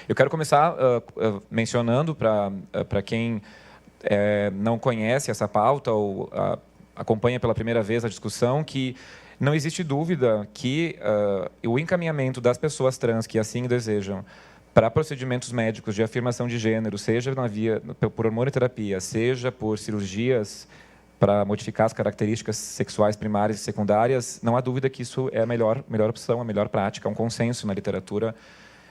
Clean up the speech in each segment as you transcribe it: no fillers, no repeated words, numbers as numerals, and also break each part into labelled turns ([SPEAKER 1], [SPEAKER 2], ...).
[SPEAKER 1] Eu quero começar mencionando para quem não conhece essa pauta ou acompanha pela primeira vez a discussão que não existe dúvida que o encaminhamento das pessoas trans que assim desejam para procedimentos médicos de afirmação de gênero, seja por hormonioterapia, seja por cirurgias para modificar as características sexuais primárias e secundárias, não há dúvida que isso é a melhor opção, a melhor prática, um consenso na literatura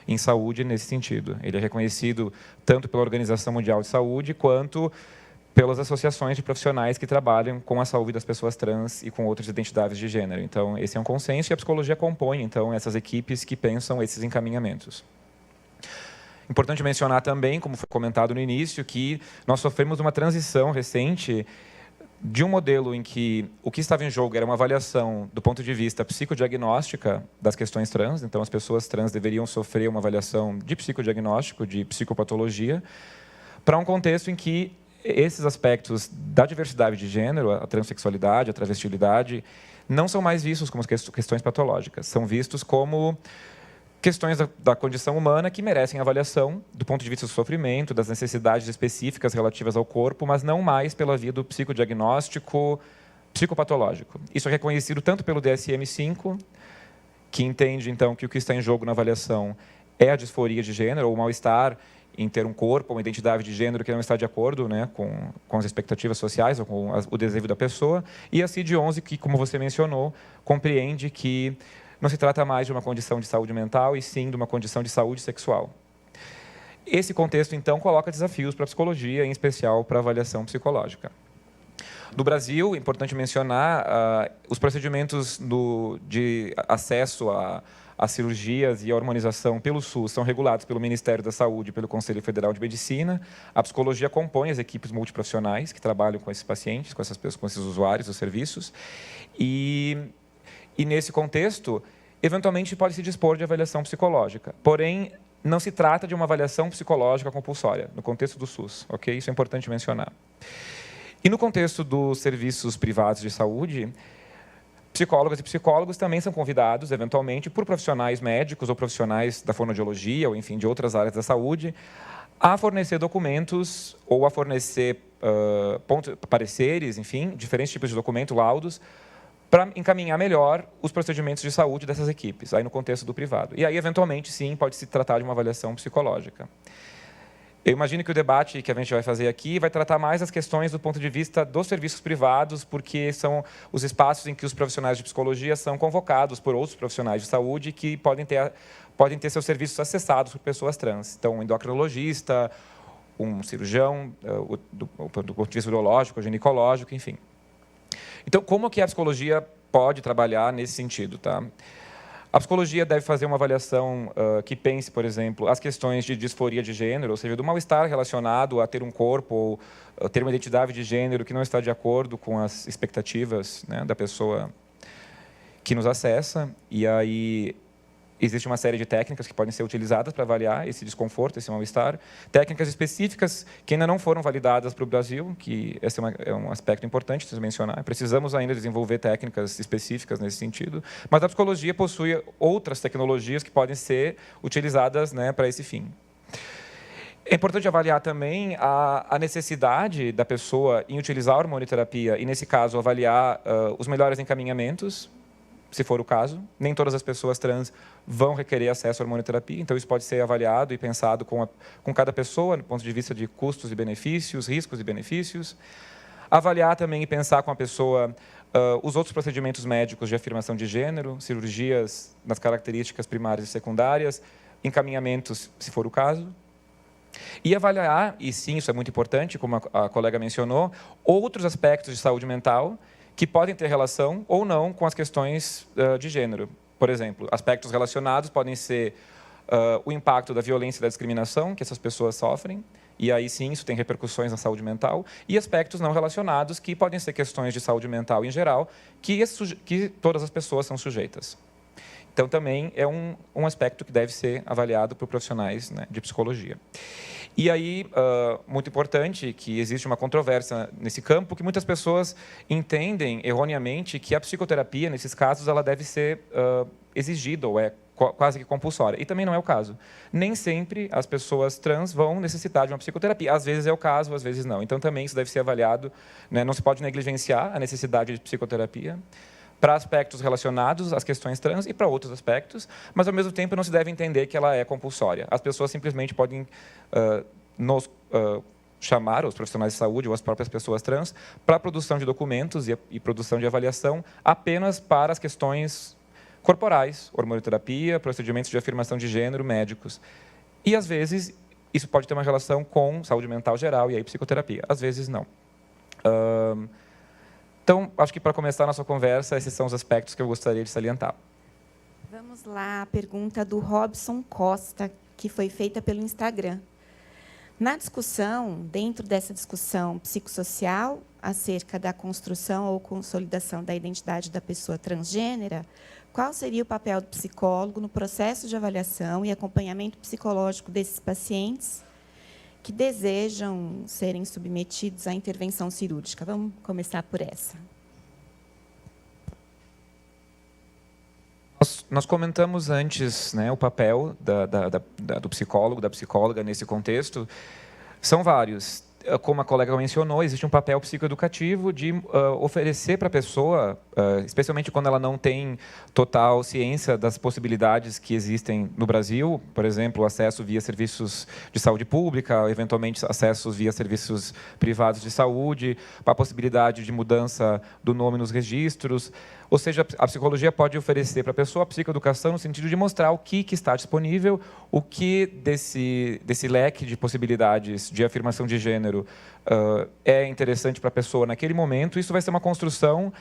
[SPEAKER 1] em saúde nesse sentido. Ele é reconhecido tanto pela Organização Mundial de Saúde quanto pelas associações de profissionais que trabalham com a saúde das pessoas trans e com outras identidades de gênero. Então, esse é um consenso e a psicologia compõe, então, essas equipes que pensam esses encaminhamentos. Importante mencionar também, como foi comentado no início, que nós sofremos uma transição recente de um modelo em que o que estava em jogo era uma avaliação do ponto de vista psicodiagnóstica das questões trans, então as pessoas trans deveriam sofrer uma avaliação de psicodiagnóstico, de psicopatologia, para um contexto em que esses aspectos da diversidade de gênero, a transexualidade, a travestilidade, não são mais vistos como questões patológicas, são vistos como questões da condição humana que merecem avaliação do ponto de vista do sofrimento, das necessidades específicas relativas ao corpo, mas não mais pela via do psicodiagnóstico psicopatológico. Isso é reconhecido tanto pelo DSM-5, que entende, então, que o que está em jogo na avaliação é a disforia de gênero, ou o mal-estar em ter um corpo, uma identidade de gênero que não está de acordo, né, com as expectativas sociais ou com o desejo da pessoa, e a CID-11, que, como você mencionou, compreende que não se trata mais de uma condição de saúde mental, e sim de uma condição de saúde sexual. Esse contexto, então, coloca desafios para a psicologia, em especial para a avaliação psicológica. No Brasil, é importante mencionar, os procedimentos de acesso a cirurgias e a hormonização pelo SUS são regulados pelo Ministério da Saúde e pelo Conselho Federal de Medicina. A psicologia compõe as equipes multiprofissionais que trabalham com esses pacientes, com essas pessoas, com esses usuários dos serviços. E nesse contexto, eventualmente pode se dispor de avaliação psicológica. Porém, não se trata de uma avaliação psicológica compulsória, no contexto do SUS, ok? Isso é importante mencionar. E no contexto dos serviços privados de saúde, psicólogas e psicólogos também são convidados, eventualmente, por profissionais médicos ou profissionais da fonoaudiologia, ou, enfim, de outras áreas da saúde, a fornecer documentos ou a fornecer pareceres, enfim, diferentes tipos de documentos, laudos, para encaminhar melhor os procedimentos de saúde dessas equipes, aí no contexto do privado. E aí, eventualmente, sim, pode se tratar de uma avaliação psicológica. Eu imagino que o debate que a gente vai fazer aqui vai tratar mais as questões do ponto de vista dos serviços privados, porque são os espaços em que os profissionais de psicologia são convocados por outros profissionais de saúde que podem ter seus serviços acessados por pessoas trans. Então, um endocrinologista, um cirurgião, do ponto de vista urológico, ginecológico, enfim. Então, como que a psicologia pode trabalhar nesse sentido, tá? A psicologia deve fazer uma avaliação que pense, por exemplo, as questões de disforia de gênero, ou seja, do mal-estar relacionado a ter um corpo ou ter uma identidade de gênero que não está de acordo com as expectativas, né, da pessoa que nos acessa. E aí existe uma série de técnicas que podem ser utilizadas para avaliar esse desconforto, esse mal-estar. Técnicas específicas que ainda não foram validadas para o Brasil, que esse é um aspecto importante de se mencionar. Precisamos ainda desenvolver técnicas específicas nesse sentido, mas a psicologia possui outras tecnologias que podem ser utilizadas, né, para esse fim. É importante avaliar também a necessidade da pessoa em utilizar a hormonioterapia e, nesse caso, avaliar os melhores encaminhamentos, se for o caso. Nem todas as pessoas trans vão requerer acesso à hormonioterapia, então isso pode ser avaliado e pensado com cada pessoa, do ponto de vista de custos e benefícios, riscos e benefícios. Avaliar também e pensar com a pessoa os outros procedimentos médicos de afirmação de gênero, cirurgias nas características primárias e secundárias, encaminhamentos, se for o caso. E avaliar, e sim, isso é muito importante, como a colega mencionou, outros aspectos de saúde mental que podem ter relação ou não com as questões de gênero. Por exemplo, aspectos relacionados podem ser o impacto da violência e da discriminação que essas pessoas sofrem, e aí sim isso tem repercussões na saúde mental, e aspectos não relacionados que podem ser questões de saúde mental em geral, que todas as pessoas são sujeitas. Então, também é um aspecto que deve ser avaliado por profissionais, né, de psicologia. E aí, muito importante, que existe uma controvérsia nesse campo, que muitas pessoas entendem erroneamente que a psicoterapia, nesses casos, ela deve ser exigida ou é quase que compulsória. E também não é o caso. Nem sempre as pessoas trans vão necessitar de uma psicoterapia. Às vezes é o caso, às vezes não. Então, também isso deve ser avaliado, né? Não se pode negligenciar a necessidade de psicoterapia para aspectos relacionados às questões trans e para outros aspectos, mas, ao mesmo tempo, não se deve entender que ela é compulsória. As pessoas simplesmente podem chamar os profissionais de saúde ou as próprias pessoas trans para a produção de documentos e produção de avaliação apenas para as questões corporais, hormonioterapia, procedimentos de afirmação de gênero, médicos. E, às vezes, isso pode ter uma relação com saúde mental geral e aí psicoterapia. Às vezes, não. Então, acho que para começar a nossa conversa, esses são os aspectos que eu gostaria de salientar.
[SPEAKER 2] Vamos lá, a pergunta do Robson Costa, que foi feita pelo Instagram. Na discussão, dentro dessa discussão psicossocial, acerca da construção ou consolidação da identidade da pessoa transgênera, qual seria o papel do psicólogo no processo de avaliação e acompanhamento psicológico desses pacientes que desejam serem submetidos à intervenção cirúrgica? Vamos começar por essa.
[SPEAKER 1] Nós comentamos antes, né, o papel do psicólogo, da psicóloga nesse contexto. São vários. Como a colega mencionou, existe um papel psicoeducativo de oferecer para a pessoa, especialmente quando ela não tem total ciência das possibilidades que existem no Brasil, por exemplo, acesso via serviços de saúde pública, eventualmente acessos via serviços privados de saúde, a possibilidade de mudança do nome nos registros. Ou seja, a psicologia pode oferecer para a pessoa a psicoeducação no sentido de mostrar o que está disponível, o que desse leque de possibilidades de afirmação de gênero é interessante para a pessoa naquele momento. Isso vai ser uma construção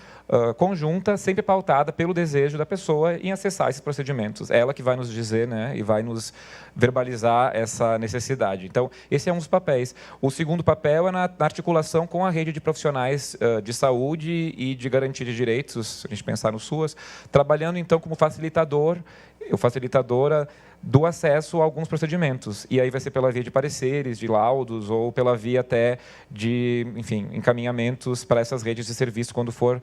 [SPEAKER 1] conjunta, sempre pautada pelo desejo da pessoa em acessar esses procedimentos. É ela que vai nos dizer, né, e vai nos verbalizar essa necessidade. Então, esse é um dos papéis. O segundo papel é na articulação com a rede de profissionais de saúde e de garantia de direitos, se a gente pensar no SUAS, trabalhando, então, como facilitador ou facilitadora do acesso a alguns procedimentos. E aí vai ser pela via de pareceres, de laudos, ou pela via até de, enfim, encaminhamentos para essas redes de serviço quando for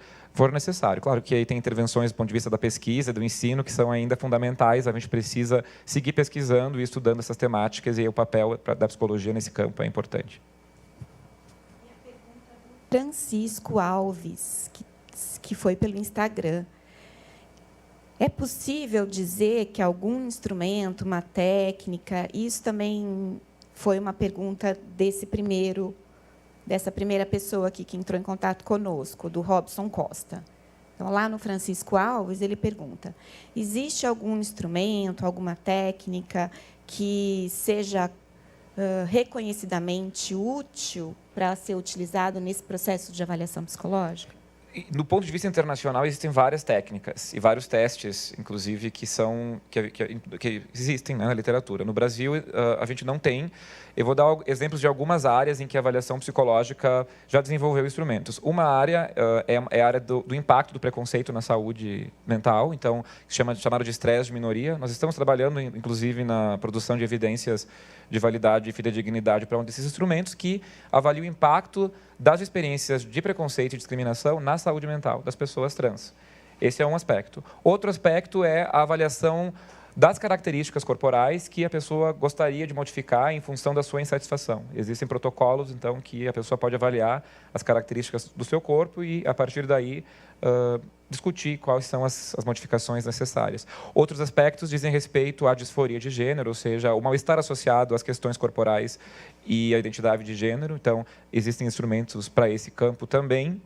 [SPEAKER 1] necessário. Claro que aí tem intervenções do ponto de vista da pesquisa, do ensino, que são ainda fundamentais. A gente precisa seguir pesquisando e estudando essas temáticas, e aí o papel da psicologia nesse campo é importante.
[SPEAKER 2] Francisco Alves, que foi pelo Instagram. É possível dizer que algum instrumento, uma técnica, isso também foi uma pergunta dessa primeira pessoa aqui que entrou em contato conosco, do Robson Costa. Então, lá no Francisco Alves, ele pergunta: existe algum instrumento, alguma técnica que seja reconhecidamente útil para ser utilizado nesse processo de avaliação psicológica?
[SPEAKER 1] Do ponto de vista internacional, existem várias técnicas e vários testes, inclusive, que existem, né, na literatura. No Brasil, a gente não tem. Eu vou dar exemplos de algumas áreas em que a avaliação psicológica já desenvolveu instrumentos. Uma área é a área do impacto do preconceito na saúde mental, então, chamado de estresse de minoria. Nós estamos trabalhando, inclusive, na produção de evidências de validade e fidedignidade para um desses instrumentos que avalia o impacto das experiências de preconceito e discriminação na saúde mental das pessoas trans. Esse é um aspecto. Outro aspecto é a avaliação das características corporais que a pessoa gostaria de modificar em função da sua insatisfação. Existem protocolos, então, que a pessoa pode avaliar as características do seu corpo e, a partir daí, discutir quais são as modificações necessárias. Outros aspectos dizem respeito à disforia de gênero, ou seja, o mal-estar associado às questões corporais e à identidade de gênero. Então, existem instrumentos para esse campo também.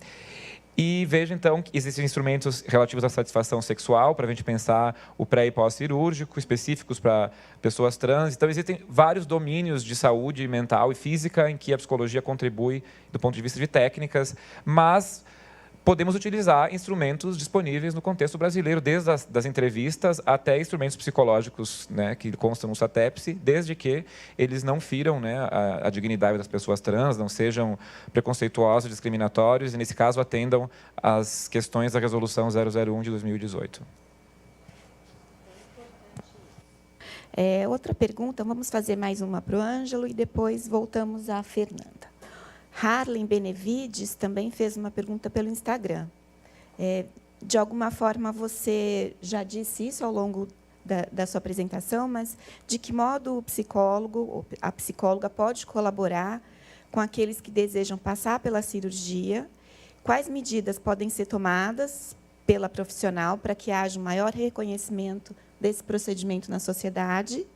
[SPEAKER 1] E veja, então, que existem instrumentos relativos à satisfação sexual, para a gente pensar o pré- e pós-cirúrgico, específicos para pessoas trans. Então, existem vários domínios de saúde mental e física em que a psicologia contribui do ponto de vista de técnicas, mas podemos utilizar instrumentos disponíveis no contexto brasileiro, desde das entrevistas até instrumentos psicológicos, né, que constam no SATEPSE, desde que eles não firam, né, a dignidade das pessoas trans, não sejam preconceituosos, discriminatórios, e, nesse caso, atendam às questões da Resolução 001 de 2018.
[SPEAKER 2] Outra pergunta, vamos fazer mais uma para o Ângelo e depois voltamos à Fernanda. Harlen Benevides também fez uma pergunta pelo Instagram. De alguma forma, você já disse isso ao longo da sua apresentação, mas de que modo o psicólogo ou a psicóloga pode colaborar com aqueles que desejam passar pela cirurgia, quais medidas podem ser tomadas pela profissional para que haja um maior reconhecimento desse procedimento na sociedade.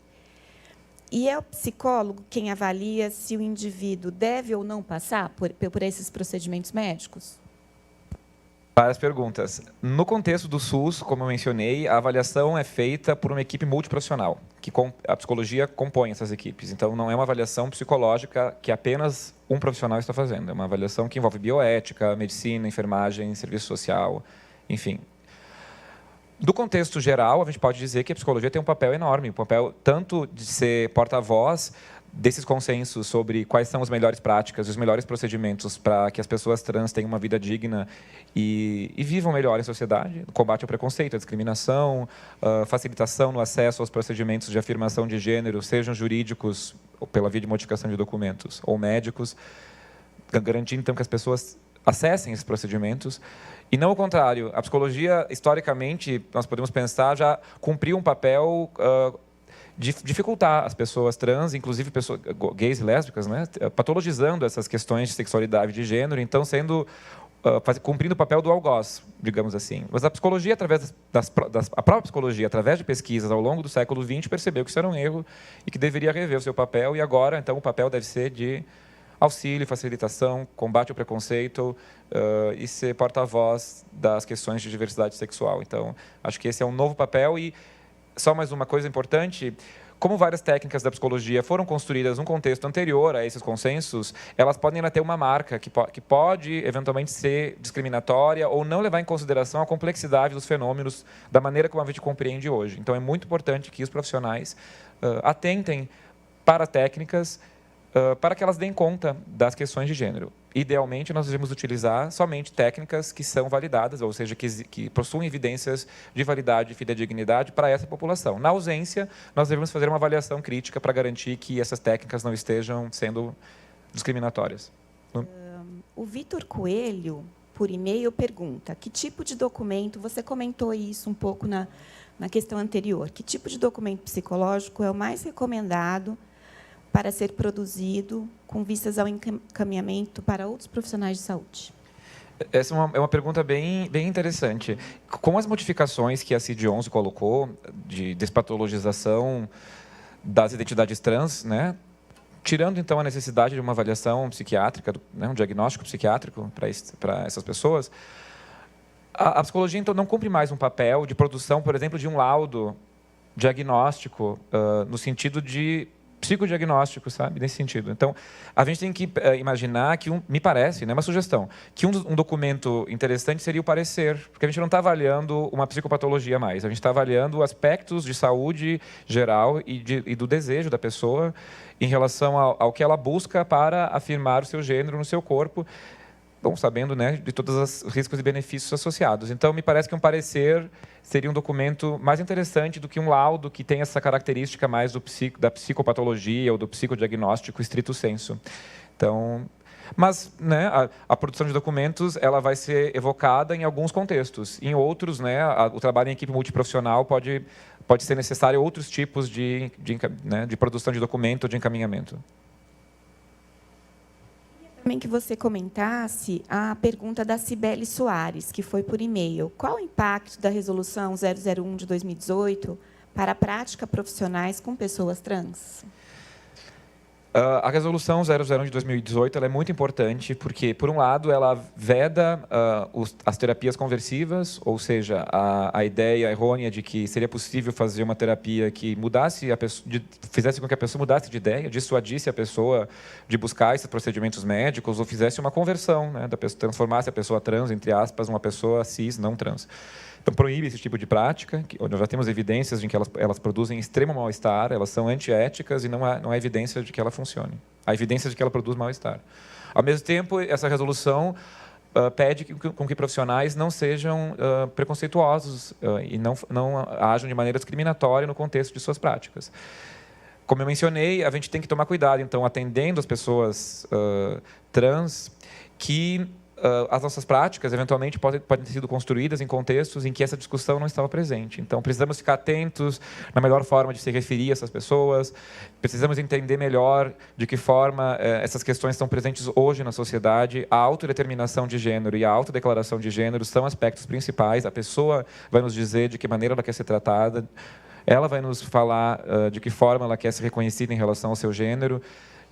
[SPEAKER 2] E é o psicólogo quem avalia se o indivíduo deve ou não passar por esses procedimentos médicos?
[SPEAKER 1] Várias perguntas. No contexto do SUS, como eu mencionei, a avaliação é feita por uma equipe multiprofissional, que a psicologia compõe essas equipes. Então, não é uma avaliação psicológica que apenas um profissional está fazendo. É uma avaliação que envolve bioética, medicina, enfermagem, serviço social, enfim. Do contexto geral, a gente pode dizer que a psicologia tem um papel enorme, um papel tanto de ser porta-voz desses consensos sobre quais são as melhores práticas, os melhores procedimentos para que as pessoas trans tenham uma vida digna e vivam melhor em sociedade, combate ao preconceito, à discriminação, facilitação no acesso aos procedimentos de afirmação de gênero, sejam jurídicos, ou pela via de modificação de documentos, ou médicos, garantindo, então, que as pessoas acessem esses procedimentos. E não o contrário. A psicologia, historicamente, nós podemos pensar, já cumpriu um papel de dificultar as pessoas trans, inclusive pessoas gays e lésbicas, né, patologizando essas questões de sexualidade e de gênero, então cumprindo o papel do algoz, digamos assim. Mas a psicologia, através a própria psicologia, através de pesquisas ao longo do século XX, percebeu que isso era um erro e que deveria rever o seu papel, e agora, então, o papel deve ser de auxílio, facilitação, combate ao preconceito e ser porta-voz das questões de diversidade sexual. Então, acho que esse é um novo papel. E só mais uma coisa importante: como várias técnicas da psicologia foram construídas num contexto anterior a esses consensos, elas podem ainda ter uma marca que pode, eventualmente, ser discriminatória ou não levar em consideração a complexidade dos fenômenos da maneira como a gente compreende hoje. Então, é muito importante que os profissionais atentem para técnicas para que elas deem conta das questões de gênero. Idealmente, nós devemos utilizar somente técnicas que são validadas, ou seja, que possuem evidências de validade e fidedignidade para essa população. Na ausência, nós devemos fazer uma avaliação crítica para garantir que essas técnicas não estejam sendo discriminatórias.
[SPEAKER 2] O Vitor Coelho, por e-mail, pergunta: que tipo de documento, você comentou isso um pouco na questão anterior, que tipo de documento psicológico é o mais recomendado para ser produzido com vistas ao encaminhamento para outros profissionais de saúde?
[SPEAKER 1] Essa é uma pergunta bem interessante. Com as modificações que a CID-11 colocou, de despatologização das identidades trans, né, tirando, então, a necessidade de uma avaliação psiquiátrica, né, um diagnóstico psiquiátrico para essas pessoas, a psicologia, então, não cumpre mais um papel de produção, por exemplo, de um laudo diagnóstico, no sentido de psicodiagnóstico, sabe? Nesse sentido. Então, a gente tem que imaginar que, me parece, né, uma sugestão, que um documento interessante seria o parecer, porque a gente não está avaliando uma psicopatologia mais, a gente está avaliando aspectos de saúde geral e do desejo da pessoa em relação ao que ela busca para afirmar o seu gênero no seu corpo, bom, sabendo, né, de todos os riscos e benefícios associados. Então, me parece que um parecer seria um documento mais interessante do que um laudo que tem essa característica mais da psicopatologia ou do psicodiagnóstico estrito sensu. Então, mas, né, a produção de documentos ela vai ser evocada em alguns contextos. Em outros, né, o trabalho em equipe multiprofissional pode ser necessário outros tipos de produção de documento ou de encaminhamento.
[SPEAKER 2] Também que você comentasse a pergunta da Cibele Soares, que foi por e-mail. Qual o impacto da Resolução 001 de 2018 para a prática profissionais com pessoas trans?
[SPEAKER 1] A Resolução 001 de 2018 ela é muito importante porque, por um lado, ela veda as terapias conversivas, ou seja, a ideia errônea de que seria possível fazer uma terapia que mudasse fizesse com que a pessoa mudasse de ideia, dissuadisse a pessoa de buscar esses procedimentos médicos ou fizesse uma conversão, né, transformasse a pessoa trans, entre aspas, uma pessoa cis não trans. Então, proíbe esse tipo de prática, onde nós já temos evidências de que elas produzem extremo mal-estar, elas são antiéticas e não há evidência de que ela funcione. Há evidência de que ela produz mal-estar. Ao mesmo tempo, essa resolução pede com que profissionais não sejam preconceituosos e não ajam de maneira discriminatória no contexto de suas práticas. Como eu mencionei, a gente tem que tomar cuidado, então, atendendo as pessoas trans que as nossas práticas, eventualmente, podem ter sido construídas em contextos em que essa discussão não estava presente. Então, precisamos ficar atentos na melhor forma de se referir a essas pessoas, precisamos entender melhor de que forma essas questões estão presentes hoje na sociedade. A autodeterminação de gênero e a autodeclaração de gênero são aspectos principais. A pessoa vai nos dizer de que maneira ela quer ser tratada, ela vai nos falar de que forma ela quer ser reconhecida em relação ao seu gênero.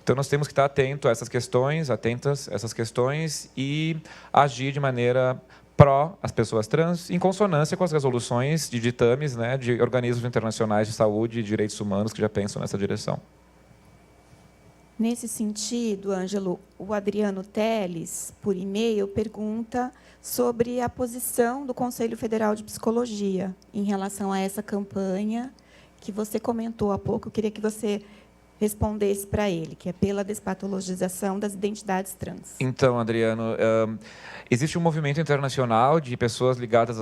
[SPEAKER 1] Então, nós temos que estar atentos a essas questões, atentas a essas questões e agir de maneira pró às pessoas trans, em consonância com as resoluções de ditames, né, de organismos internacionais de saúde e direitos humanos que já pensam nessa direção.
[SPEAKER 2] Nesse sentido, Ângelo, o Adriano Teles, por e-mail, pergunta sobre a posição do Conselho Federal de Psicologia em relação a essa campanha que você comentou há pouco. Eu queria que você respondesse para ele, que é pela despatologização das identidades trans.
[SPEAKER 1] Então, Adriano, existe um movimento internacional de pessoas ligadas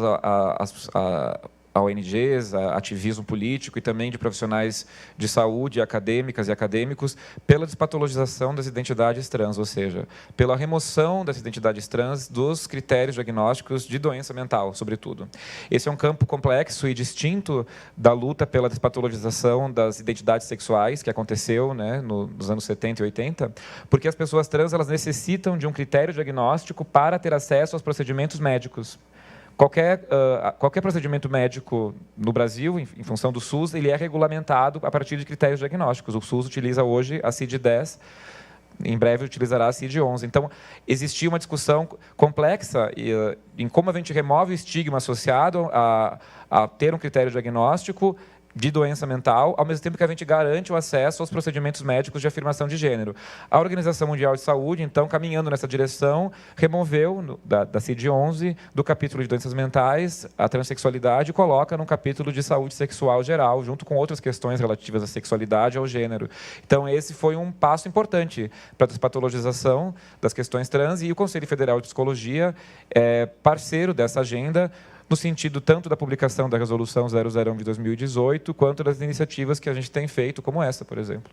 [SPEAKER 1] a ONGs, a ativismo político e também de profissionais de saúde, acadêmicas e acadêmicos, pela despatologização das identidades trans, ou seja, pela remoção das identidades trans dos critérios diagnósticos de doença mental, sobretudo. Esse é um campo complexo e distinto da luta pela despatologização das identidades sexuais, que aconteceu, né, nos anos 70 e 80, porque as pessoas trans elas necessitam de um critério diagnóstico para ter acesso aos procedimentos médicos. Qualquer procedimento médico no Brasil, em função do SUS, ele é regulamentado a partir de critérios diagnósticos. O SUS utiliza hoje a CID-10, em breve utilizará a CID-11. Então, existia uma discussão complexa em como a gente remove o estigma associado a ter um critério diagnóstico de doença mental, ao mesmo tempo que a gente garante o acesso aos procedimentos médicos de afirmação de gênero. A Organização Mundial de Saúde, então, caminhando nessa direção, removeu da CID-11, do capítulo de doenças mentais, a transexualidade, e coloca no capítulo de saúde sexual geral, junto com outras questões relativas à sexualidade e ao gênero. Então, esse foi um passo importante para a despatologização das questões trans, e o Conselho Federal de Psicologia é parceiro dessa agenda, no sentido tanto da publicação da Resolução 001 de 2018, quanto das iniciativas que a gente tem feito, como essa, por exemplo.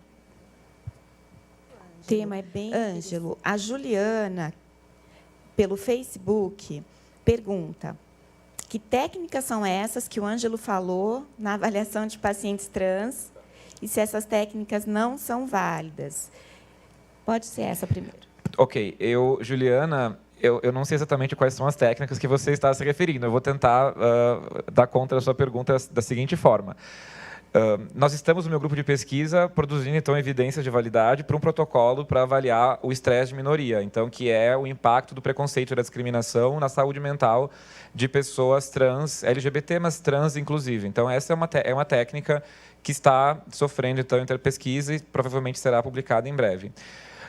[SPEAKER 2] O tema é bem... Ângelo, a Juliana, pelo Facebook, pergunta: que técnicas são essas que o Ângelo falou na avaliação de pacientes trans e se essas técnicas não são válidas? Pode ser essa primeiro.
[SPEAKER 1] Ok. Juliana... Eu não sei exatamente quais são as técnicas que você está se referindo. Eu vou tentar dar conta da sua pergunta da seguinte forma. Nós estamos, no meu grupo de pesquisa, produzindo, então, evidências de validade para um protocolo para avaliar o estresse de minoria, então, que é o impacto do preconceito e da discriminação na saúde mental de pessoas trans, LGBT, mas trans inclusive. Então, essa é uma técnica que está sofrendo, então, interpesquisa e provavelmente será publicada em breve.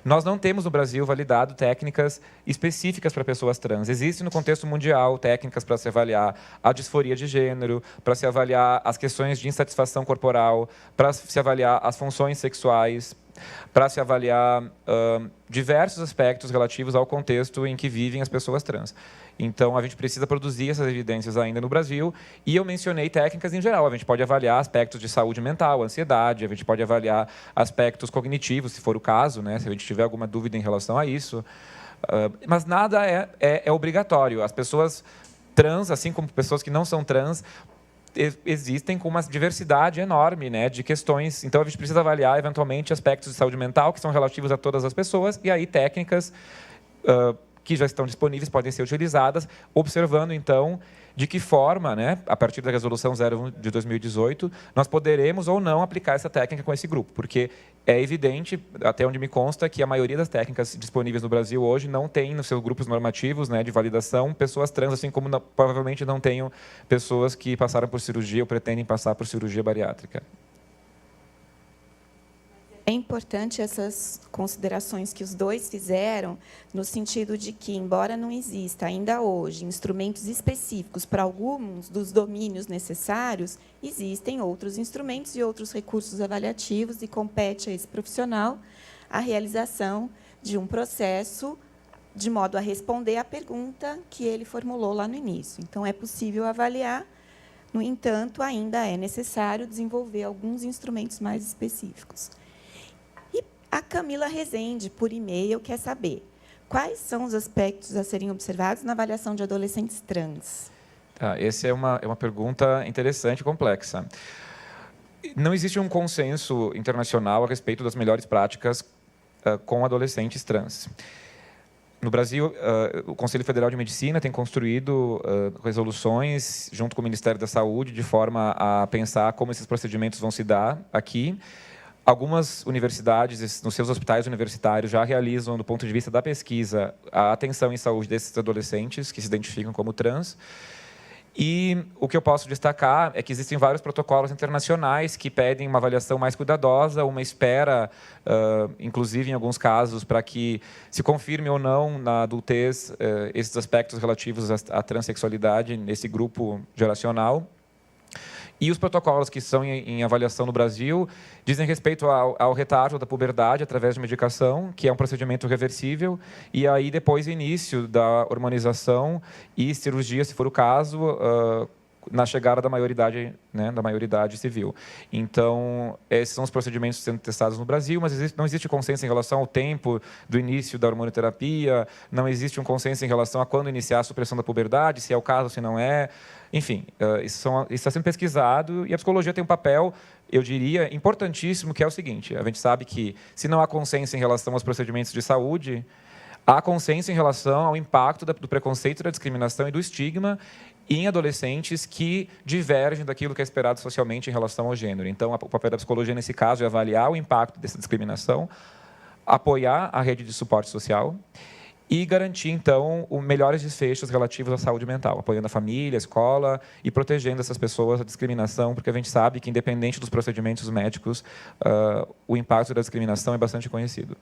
[SPEAKER 1] Nós não temos no Brasil validado técnicas específicas para pessoas trans. Existem no contexto mundial técnicas para se avaliar a disforia de gênero, para se avaliar as questões de insatisfação corporal, para se avaliar as funções sexuais, para se avaliar diversos aspectos relativos ao contexto em que vivem as pessoas trans. Então, a gente precisa produzir essas evidências ainda no Brasil, e eu mencionei técnicas em geral. A gente pode avaliar aspectos de saúde mental, ansiedade, a gente pode avaliar aspectos cognitivos, se for o caso, né, se a gente tiver alguma dúvida em relação a isso. Mas nada é obrigatório. As pessoas trans, assim como pessoas que não são trans, existem com uma diversidade enorme, né, de questões. Então, a gente precisa avaliar, eventualmente, aspectos de saúde mental que são relativos a todas as pessoas, e aí técnicas que já estão disponíveis podem ser utilizadas, observando, então, de que forma, né, a partir da Resolução 01 de 2018, nós poderemos ou não aplicar essa técnica com esse grupo, porque é evidente, até onde me consta, que a maioria das técnicas disponíveis no Brasil hoje não tem nos seus grupos normativos, né, de validação pessoas trans, assim como provavelmente não tenham pessoas que passaram por cirurgia ou pretendem passar por cirurgia bariátrica.
[SPEAKER 2] É importante essas considerações que os dois fizeram, no sentido de que, embora não exista ainda hoje instrumentos específicos para alguns dos domínios necessários, existem outros instrumentos e outros recursos avaliativos, e compete a esse profissional a realização de um processo de modo a responder à pergunta que ele formulou lá no início. Então, é possível avaliar, no entanto, ainda é necessário desenvolver alguns instrumentos mais específicos. A Camila Rezende, por e-mail, quer saber quais são os aspectos a serem observados na avaliação de adolescentes trans?
[SPEAKER 1] Essa é uma pergunta interessante e complexa. Não existe um consenso internacional a respeito das melhores práticas com adolescentes trans. No Brasil, o Conselho Federal de Medicina tem construído resoluções junto com o Ministério da Saúde de forma a pensar como esses procedimentos vão se dar aqui. Algumas universidades, nos seus hospitais universitários, já realizam, do ponto de vista da pesquisa, a atenção em saúde desses adolescentes que se identificam como trans. E o que eu posso destacar é que existem vários protocolos internacionais que pedem uma avaliação mais cuidadosa, uma espera, inclusive em alguns casos, para que se confirme ou não na adultez esses aspectos relativos à transexualidade nesse grupo geracional. E os protocolos que são em avaliação no Brasil dizem respeito ao retardo da puberdade através de medicação, que é um procedimento reversível, e aí depois início da hormonização e cirurgia, se for o caso, na chegada da maioridade, né, da maioridade civil. Então, esses são os procedimentos sendo testados no Brasil, mas não existe consenso em relação ao tempo do início da hormonioterapia, não existe um consenso em relação a quando iniciar a supressão da puberdade, se é o caso, se não é. Enfim, isso está sendo pesquisado e a psicologia tem um papel, eu diria, importantíssimo, que é o seguinte: a gente sabe que, se não há consenso em relação aos procedimentos de saúde, há consenso em relação ao impacto do preconceito, da discriminação e do estigma em adolescentes que divergem daquilo que é esperado socialmente em relação ao gênero. Então, o papel da psicologia, nesse caso, é avaliar o impacto dessa discriminação, apoiar a rede de suporte social e garantir, então, os melhores desfechos relativos à saúde mental, apoiando a família, a escola e protegendo essas pessoas da discriminação, porque a gente sabe que, independente dos procedimentos médicos, o impacto da discriminação é bastante conhecido.